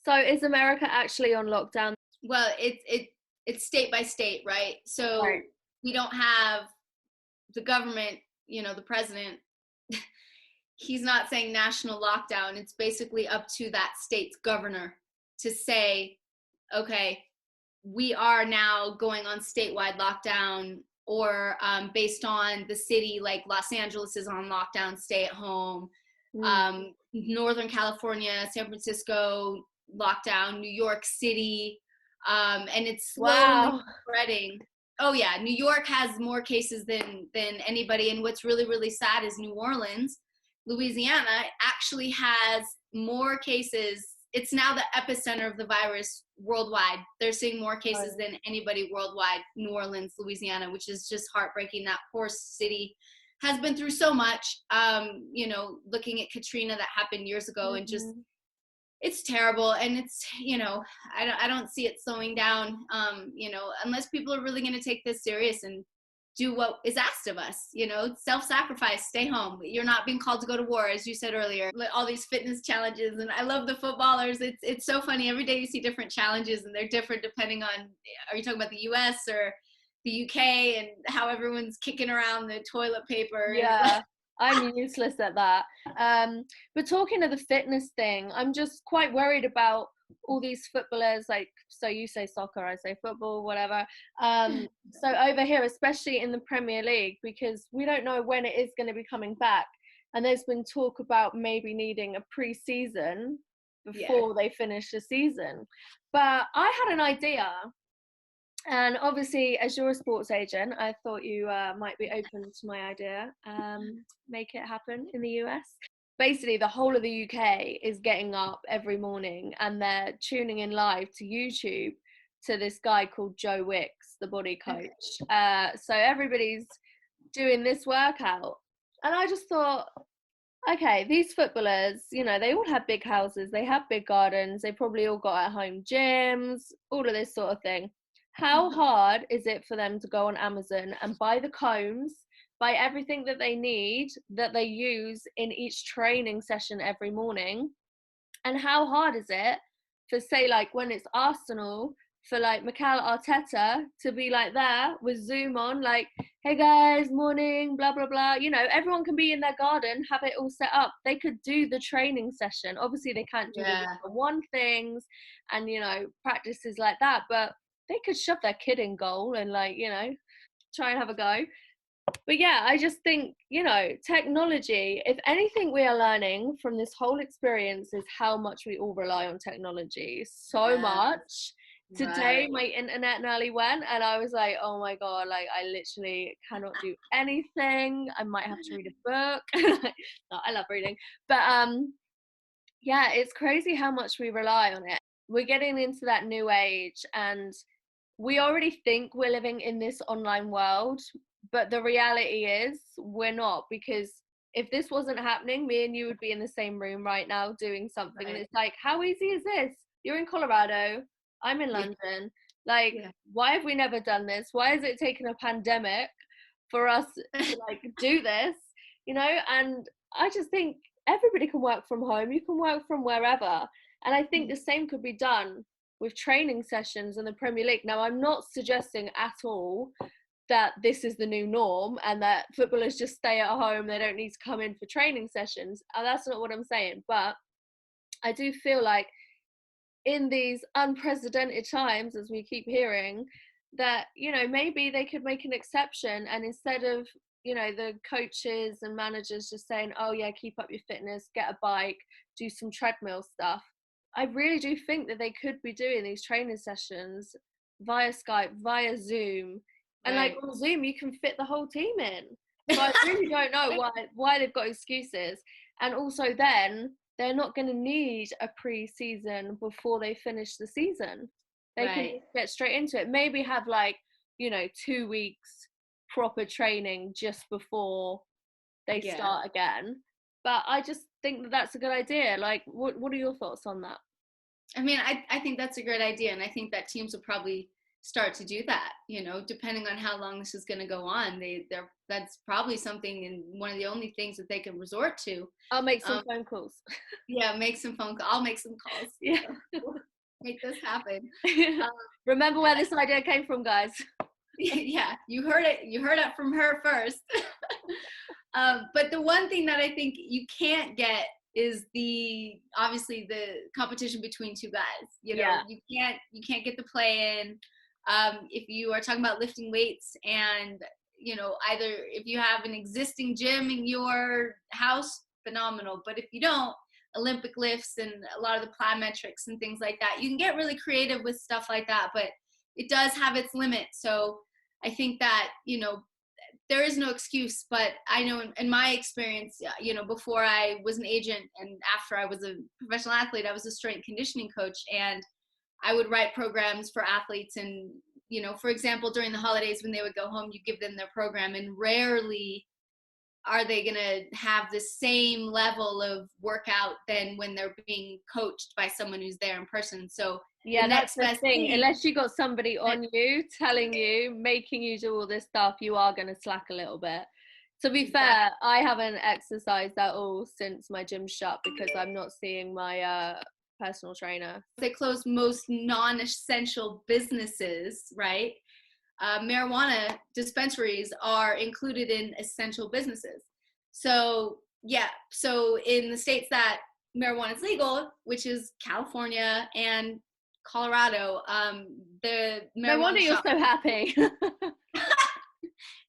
So is America actually on lockdown? Well, it's state by state, right? So Right. we don't have the government, the president, he's not saying national lockdown. It's basically up to that state's governor to say, okay, we are now going on statewide lockdown, or based on the city, like Los Angeles is on lockdown, stay at home. Northern California, San Francisco, lockdown, New York City, and it's slowly Wow. spreading. Oh yeah, New York has more cases than anybody, and what's really, really sad is New Orleans, Louisiana actually has more cases. It's now the epicenter of the virus worldwide. They're seeing more cases than anybody worldwide. New Orleans, Louisiana, which is just heartbreaking. That poor city has been through so much. Looking at Katrina that happened years ago, and just it's terrible. And it's, I don't see it slowing down. Unless people are really going to take this serious and do what is asked of us, self-sacrifice, stay home. You're not being called to go to war, as you said earlier. All these fitness challenges, and I love the footballers. It's so funny. Every day you see different challenges, and they're different depending on, are you talking about the US or the UK, and how everyone's kicking around the toilet paper. Yeah. I'm useless at that. But talking of the fitness thing, I'm just quite worried about all these footballers, like, so you say soccer, I say football, whatever. So over here, especially in the Premier League, because we don't know when it is going to be coming back. And there's been talk about maybe needing a pre-season before they finish the season. But I had an idea. And obviously, as you're a sports agent, I thought you might be open to my idea. Make it happen in the US. Basically, the whole of the UK is getting up every morning and they're tuning in live to YouTube to this guy called Joe Wicks, the body coach. So everybody's doing this workout. And I just thought, okay, these footballers, they all have big houses, they have big gardens, they probably all got at home gyms, all of this sort of thing. How hard is it for them to go on Amazon and buy the combs, buy everything that they need, that they use in each training session every morning? And how hard is it for, say, like when it's Arsenal, for like Mikel Arteta to be like there with Zoom on, like, hey guys, morning, blah, blah, blah. Everyone can be in their garden, have it all set up. They could do the training session. Obviously, they can't do the one things and, practices like that, but they could shove their kid in goal and try and have a go. But yeah, I just think, technology, if anything we are learning from this whole experience is how much we all rely on technology. So much. Today, my internet nearly went and I was like, oh my God, like I literally cannot do anything. I might have to read a book. No, I love reading. But yeah, it's crazy how much we rely on it. We're getting into that new age and we already think we're living in this online world, but the reality is we're not, because if this wasn't happening, me and you would be in the same room right now doing something. And it's like, how easy is this? You're in Colorado, I'm in London. Like, why have we never done this? Why has it taken a pandemic for us to do this? And I just think everybody can work from home. You can work from wherever. And I think the same could be done with training sessions in the Premier League. Now, I'm not suggesting at all that this is the new norm and that footballers just stay at home, they don't need to come in for training sessions. And that's not what I'm saying. But I do feel like in these unprecedented times, as we keep hearing, that, maybe they could make an exception, and instead of, the coaches and managers just saying, oh yeah, keep up your fitness, get a bike, do some treadmill stuff, I really do think that they could be doing these training sessions via Skype, via Zoom. And on Zoom, you can fit the whole team in. So I really don't know why they've got excuses. And also then, they're not going to need a pre-season before they finish the season. They can get straight into it. Maybe have 2 weeks proper training just before they start again. But I just think that that's a good idea. Like, what are your thoughts on that? I mean, I think that's a great idea. And I think that teams will probably start to do that, depending on how long this is going to go on. That's probably something, and one of the only things that they can resort to. I'll make some phone calls. Yeah, make some phone calls. I'll make some calls. Yeah. make this happen. Remember where this idea came from, guys. Yeah, you heard it from her first. But the one thing that I think you can't get is obviously the competition between two guys. You know, you can't get the play in. If you are talking about lifting weights, and you know, either if you have an existing gym in your house, phenomenal. But if you don't, Olympic lifts and a lot of the plyometrics and things like that, you can get really creative with stuff like that, but it does have its limit. So I think that, you know, there is no excuse, but I know in my experience, you know, before I was an agent and after I was a professional athlete, I was a strength conditioning coach, and I would write programs for athletes. And, you know, for example, during the holidays when they would go home, you give them their program, and rarely are they going to have the same level of workout than when they're being coached by someone who's there in person. So yeah, that's the thing. Unless you got somebody on you telling you, making you do all this stuff, you are going to slack a little bit. To be fair, I haven't exercised at all since my gym shut because I'm not seeing my personal trainer. They closed most non-essential businesses, right? Marijuana dispensaries are included in essential businesses. So yeah, so in the states that marijuana is legal, which is California and Colorado, the marijuana no wonder you're so happy.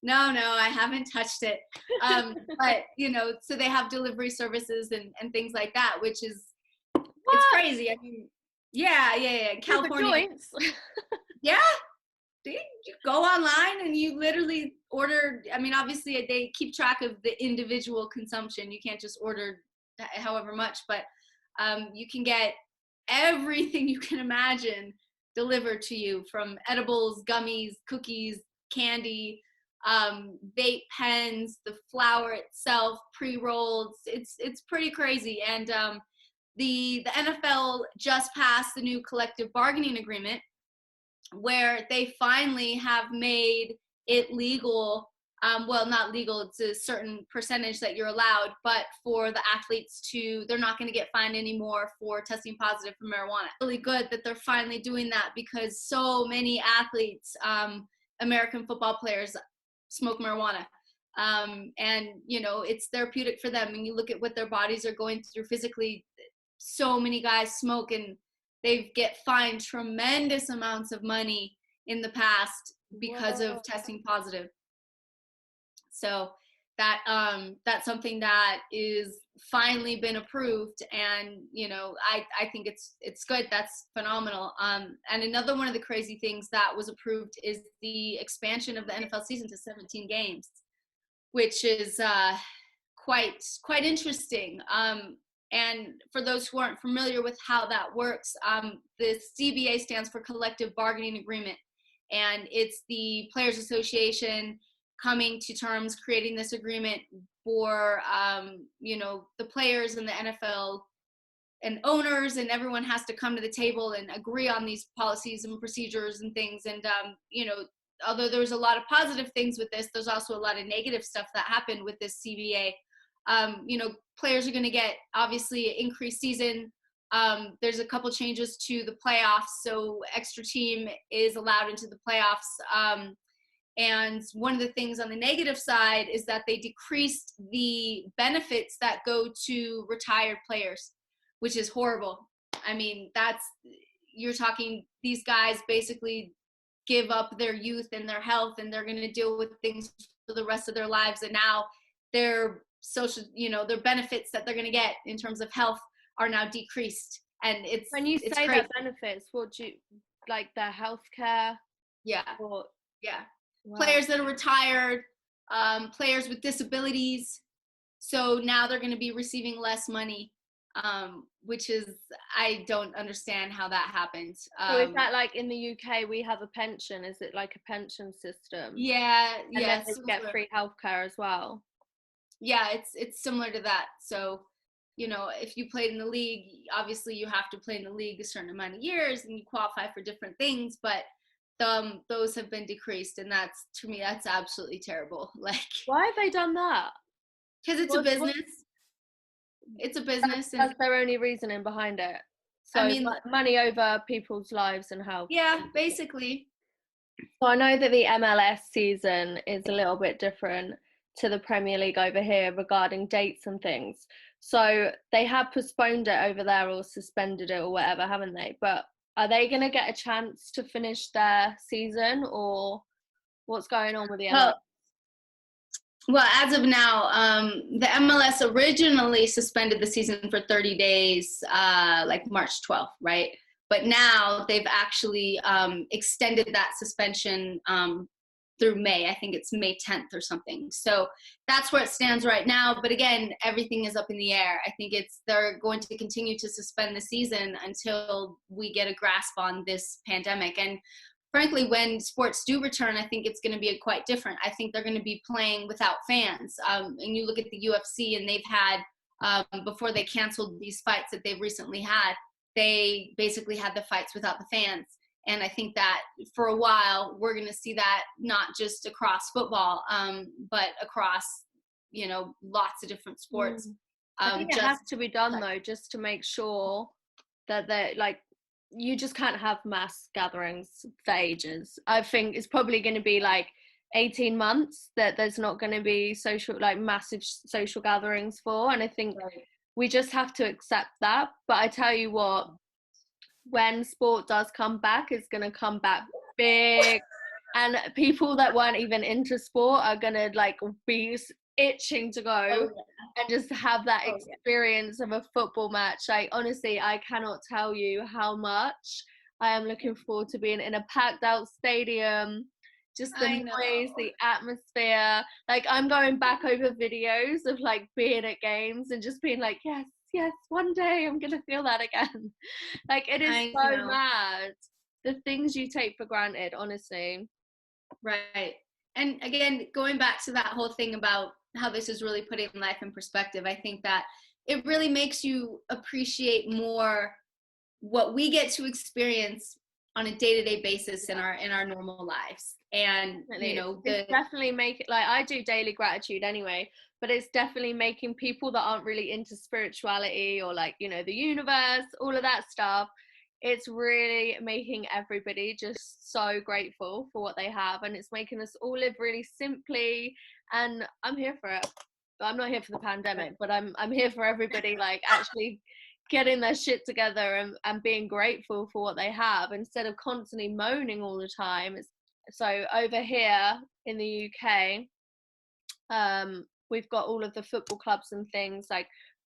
No, I haven't touched it. But you know, so they have delivery services and things like that, which is it's crazy. I mean, yeah. California. Yeah. You go online and you literally order. I mean, obviously they keep track of the individual consumption. You can't just order however much, but you can get everything you can imagine delivered to you, from edibles, gummies, cookies, candy, vape pens, the flower itself, pre-rolls. It's pretty crazy. And the NFL just passed the new collective bargaining agreement, where they finally have made it legal. Well, not legal, it's a certain percentage that you're allowed, but for the athletes they're not going to get fined anymore for testing positive for marijuana. Really good that they're finally doing that, because so many athletes, American football players, smoke marijuana. And, you know, it's therapeutic for them. And you look at what their bodies are going through physically. So many guys smoke and they get fined tremendous amounts of money in the past because of testing positive. So that's something that is finally been approved, and you know, I think it's good. That's phenomenal. And another one of the crazy things that was approved is the expansion of the NFL season to 17 games, which is quite interesting. And for those who aren't familiar with how that works, the CBA stands for Collective Bargaining Agreement, and it's the Players Association coming to terms, creating this agreement for, you know, the players and the NFL and owners, and everyone has to come to the table and agree on these policies and procedures and things. And, you know, although there's a lot of positive things with this, there's also a lot of negative stuff that happened with this CBA. You know, players are going to get obviously increased season. There's a couple changes to the playoffs, so extra team is allowed into the playoffs. And one of the things on the negative side is that they decreased the benefits that go to retired players, which is horrible. I mean, you're talking, these guys basically give up their youth and their health, and they're going to deal with things for the rest of their lives. And now their social, you know, their benefits that they're going to get in terms of health are now decreased. And when you say that benefits, what do you like, their health care? Yeah. Or, yeah. Wow. Players that are retired, players with disabilities. So now they're going to be receiving less money, which is, I don't understand how that happens. So is that like in the UK we have a pension? Is it like a pension system? Yeah. And then they get free healthcare as well. Yeah, it's similar to that. So, you know, if you played in the league, obviously you have to play in the league a certain amount of years and you qualify for different things, but those have been decreased, and that's, to me, that's absolutely terrible. Like, why have they done that? Because it's a business. It's a business. That's their only reasoning behind it. So I mean, money over people's lives and health. yeah, basically. So I know that the MLS season is a little bit different to the Premier League over here regarding dates and things. So they have postponed it over there or suspended it or whatever, haven't they? But are they going to get a chance to finish their season, or what's going on with the MLS? Well, as of now, the MLS originally suspended the season for 30 days, like March 12th, right? But now they've actually extended that suspension through May. I think it's May 10th or something. So that's where it stands right now. But again, everything is up in the air. I think they're going to continue to suspend the season until we get a grasp on this pandemic. And frankly, when sports do return, I think it's going to be quite different. I think they're going to be playing without fans. And you look at the UFC, and they've had, before they canceled these fights that they've recently had, they basically had the fights without the fans. And I think that for a while, we're going to see that not just across football, but across, lots of different sports. I think it has to be done, though, just to make sure that they're like, you just can't have mass gatherings for ages. I think it's probably going to be like 18 months that there's not going to be massive social gatherings for. And I think we just have to accept that. But I tell you what, when sport does come back, it's going to come back big. And people that weren't even into sport are going to be itching to go and just have that experience of a football match. Honestly, I cannot tell you how much I am looking forward to being in a packed out stadium, just the noise, the atmosphere. I'm going back over videos of being at games and just being yes, one day I'm gonna feel that again. It is so mad, the things you take for granted, honestly. Right. And again, going back to that whole thing about how this is really putting life in perspective, I think that it really makes you appreciate more what we get to experience on a day-to-day basis in our normal lives. And it's definitely make it, I do daily gratitude anyway, but it's definitely making people that aren't really into spirituality or the universe, all of that stuff, it's really making everybody just so grateful for what they have, and it's making us all live really simply. And I'm here for it. I'm not here for the pandemic, but I'm here for everybody actually getting their shit together and being grateful for what they have instead of constantly moaning all the time. So over here in the UK, we've got all of the football clubs and things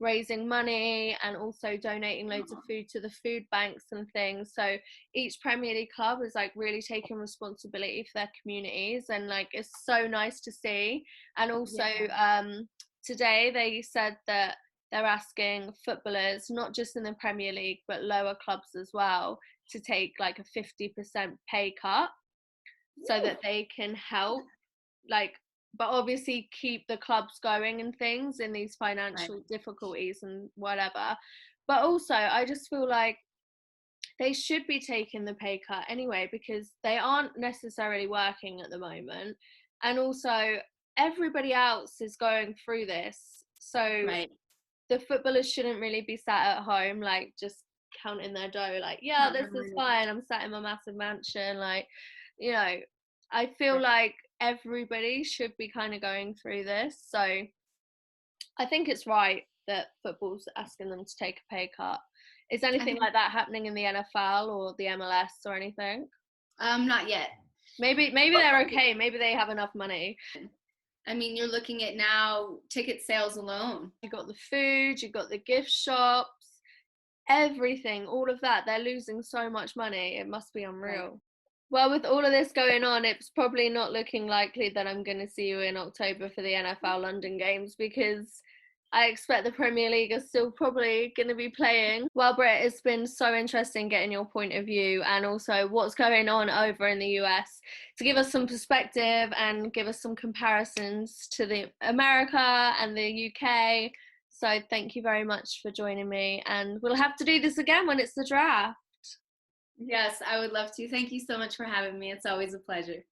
raising money and also donating loads of food to the food banks and things. So each Premier League club is really taking responsibility for their communities, and it's so nice to see. And also today they said that they're asking footballers, not just in the Premier League but lower clubs as well, to take a 50% pay cut so that they can help but obviously keep the clubs going and things in these financial difficulties and whatever. But also I just feel they should be taking the pay cut anyway, because they aren't necessarily working at the moment, and also everybody else is going through this. So the footballers shouldn't really be sat at home just counting their dough this is fine, I'm sat in my massive mansion. I feel everybody should be kind of going through this. So I think it's right that football's asking them to take a pay cut. Is anything like that happening in the NFL or the MLS or anything? Not yet. Maybe they're okay. Maybe they have enough money. I mean, you're looking at now ticket sales alone. You got the food, you got the gift shops, everything, all of that. They're losing so much money. It must be unreal. Well, with all of this going on, it's probably not looking likely that I'm going to see you in October for the NFL London games, because I expect the Premier League is still probably going to be playing. Well, Britt, it's been so interesting getting your point of view and also what's going on over in the US to give us some perspective and give us some comparisons to the America and the UK. So thank you very much for joining me, and we'll have to do this again when it's the draft. Yes, I would love to. Thank you so much for having me. It's always a pleasure.